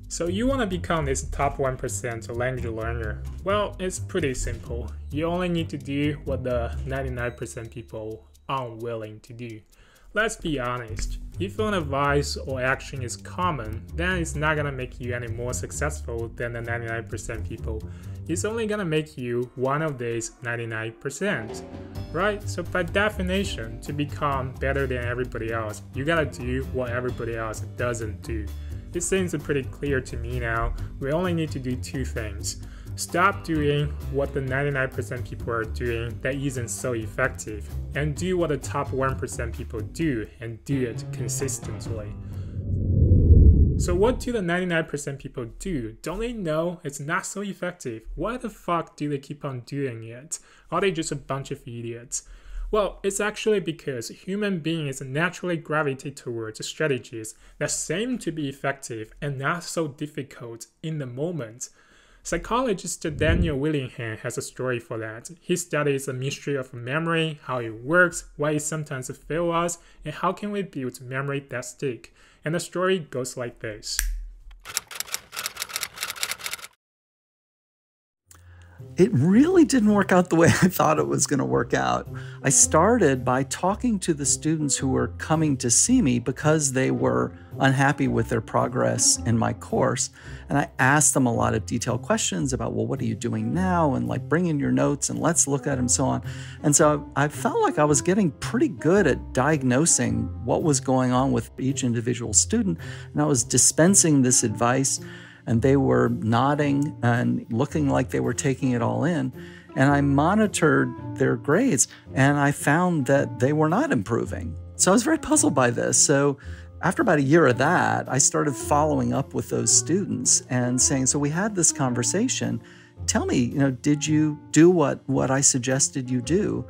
So you want to become this top 1% language learner? Well, it's pretty simple. You only need to do what the 99% people are unwilling to do. Let's be honest, if an advice or action is common, then it's not gonna make you any more successful than the 99% people. It's only gonna make you one of these 99%, right? So by definition, to become better than everybody else, you gotta do what everybody else doesn't do. It seems pretty clear to me now. We only need to do two things. Stop doing what the 99% people are doing that isn't so effective, and do what the top 1% people do, and do it consistently. So what do the 99% people do? Don't they know it's not so effective? Why the fuck do they keep on doing it? Are they just a bunch of idiots? Well, it's actually because human beings naturally gravitate towards strategies that seem to be effective and not so difficult in the moment. Psychologist Daniel Willingham has a story for that. He studies the mystery of memory, how it works, why it sometimes fails us, and how can we build memory that stick. And the story goes like this. It really didn't work out the way I thought it was going to work out. I started by talking to the students who were coming to see me because they were unhappy with their progress in my course. And I asked them a lot of detailed questions about, well, what are you doing now? And like, bring in your notes and let's look at them, so on. And so I felt like I was getting pretty good at diagnosing what was going on with each individual student. And I was dispensing this advice, and they were nodding and looking like they were taking it all in. And I monitored their grades, and I found that they were not improving. So I was very puzzled by this. So after about a year of that, I started following up with those students and saying, so we had this conversation. Tell me, did you do what I suggested you do?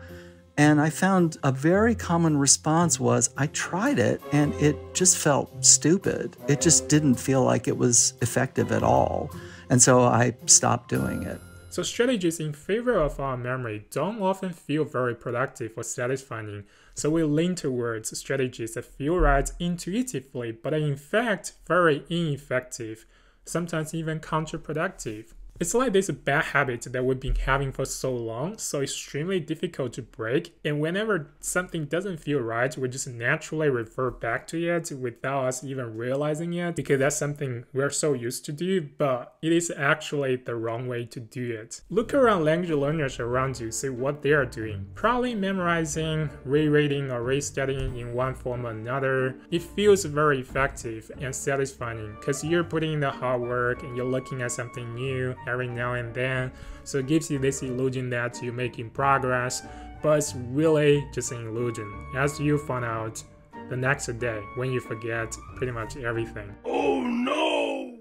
And I found a very common response was, I tried it and it just felt stupid. It just didn't feel like it was effective at all. And so I stopped doing it. So strategies in favor of our memory don't often feel very productive or satisfying. So we lean towards strategies that feel right intuitively, but are in fact very ineffective, sometimes even counterproductive. It's like this bad habit that we've been having for so long, so extremely difficult to break, and whenever something doesn't feel right, we just naturally revert back to it without us even realizing it, because that's something we're so used to do, but it is actually the wrong way to do it. Look around language learners around you, see what they are doing. Probably memorizing, rereading, or restudying in one form or another. It feels very effective and satisfying, because you're putting in the hard work and you're looking at something new every now and then, so it gives you this illusion that you're making progress, but it's really just an illusion, as you find out the next day when you forget pretty much everything. Oh no!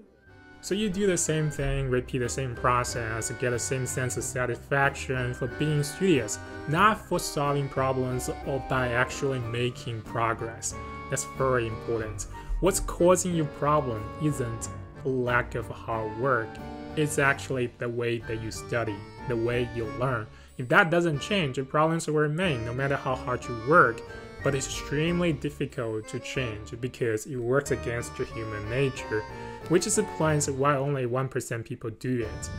So you do the same thing, repeat the same process, get the same sense of satisfaction for being studious, not for solving problems or by actually making progress. That's very important. What's causing you problem isn't a lack of hard work. It's actually the way that you study, the way you learn. If that doesn't change, your problems will remain no matter how hard you work. But it's extremely difficult to change because it works against your human nature, which explains why only 1% people do it.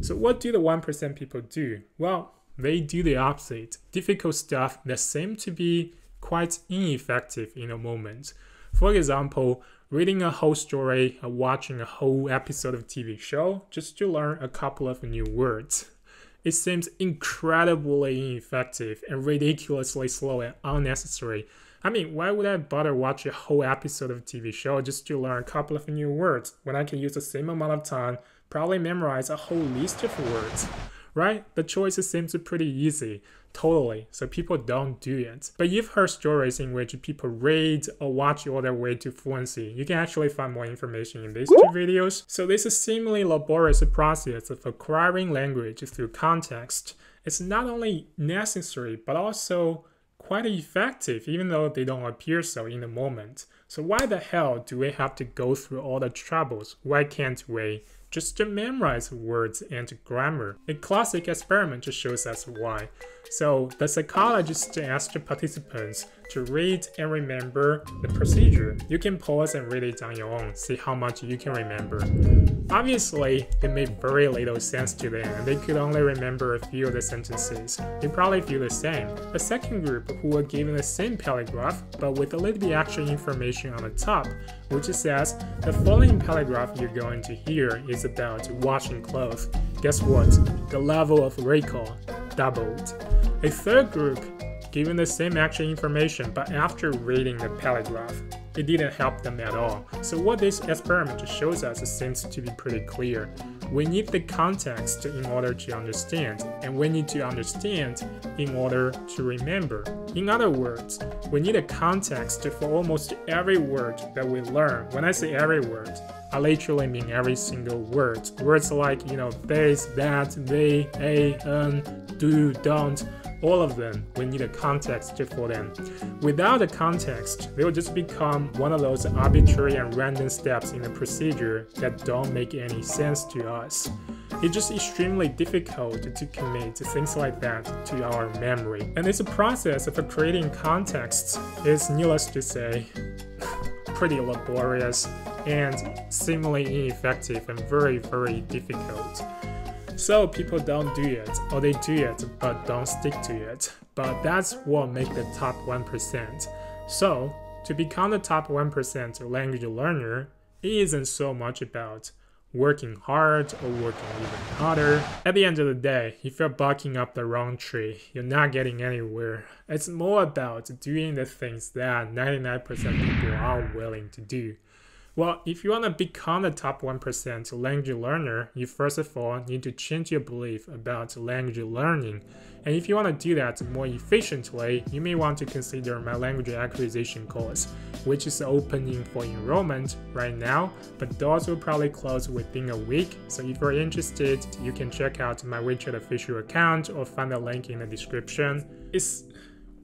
So what do the 1% people do? Well, they do the opposite. Difficult stuff that seems to be quite ineffective in a moment. For example, reading a whole story or watching a whole episode of TV show just to learn a couple of new words. It seems incredibly ineffective and ridiculously slow and unnecessary. I mean, why would I bother watching a whole episode of TV show just to learn a couple of new words when I can use the same amount of time, probably memorize a whole list of words? Right? The choice seems pretty easy. Totally. So people don't do it. But you've heard stories in which people read or watch all their way to fluency. You can actually find more information in these two videos. So this is seemingly laborious process of acquiring language through context. It's not only necessary, but also quite effective, even though they don't appear so in the moment. So why the hell do we have to go through all the troubles? Why can't we just memorize words and grammar? A classic experiment shows us why. So the psychologist asked the participants to read and remember the procedure. You can pause and read it on your own, see how much you can remember. Obviously, it made very little sense to them, and they could only remember a few of the sentences. They probably feel the same. The second group, who were given the same paragraph, but with a little bit extra information on the top, which says, the following paragraph you're going to hear is about washing clothes. Guess what? The level of recall doubled. A third group, given the same extra information, but after reading the paragraph, it didn't help them at all. So what this experiment shows us seems to be pretty clear. We need the context in order to understand, and we need to understand in order to remember. In other words, we need a context for almost every word that we learn. When I say every word, I literally mean every single word. Words like, this, that, they, do, don't, all of them, we need a context for them. Without a context, they will just become one of those arbitrary and random steps in the procedure that don't make any sense to us. It's just extremely difficult to commit things like that to our memory. And this process of creating context is, needless to say, pretty laborious and seemingly ineffective and very, very difficult. So people don't do it, or they do it but don't stick to it. But that's what makes the top 1%. So to become the top 1% language learner, it isn't so much about working hard or working even harder. At the end of the day, if you're barking up the wrong tree, you're not getting anywhere. It's more about doing the things that 99% people are willing to do. Well, if you want to become the top 1% language learner, you first of all need to change your belief about language learning. And if you want to do that more efficiently, you may want to consider my language acquisition course, which is opening for enrollment right now, but doors will probably close within a week. So if you're interested, you can check out my WeChat official account or find the link in the description. It's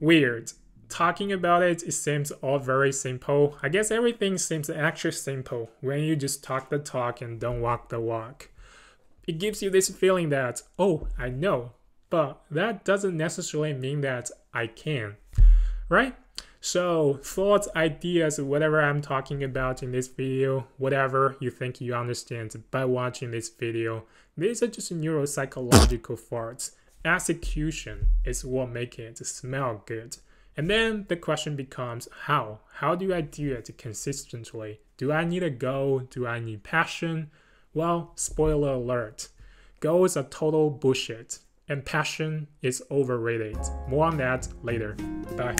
weird. Talking about it, it seems all very simple. I guess everything seems actually simple when you just talk the talk and don't walk the walk. It gives you this feeling that, oh, I know, but that doesn't necessarily mean that I can, right? So thoughts, ideas, whatever I'm talking about in this video, whatever you think you understand by watching this video, these are just neuropsychological thoughts. Execution is what makes it smell good. And then the question becomes, how? How do I do it consistently? Do I need a goal? Do I need passion? Well, spoiler alert. Goals are total bullshit, and passion is overrated. More on that later. Bye.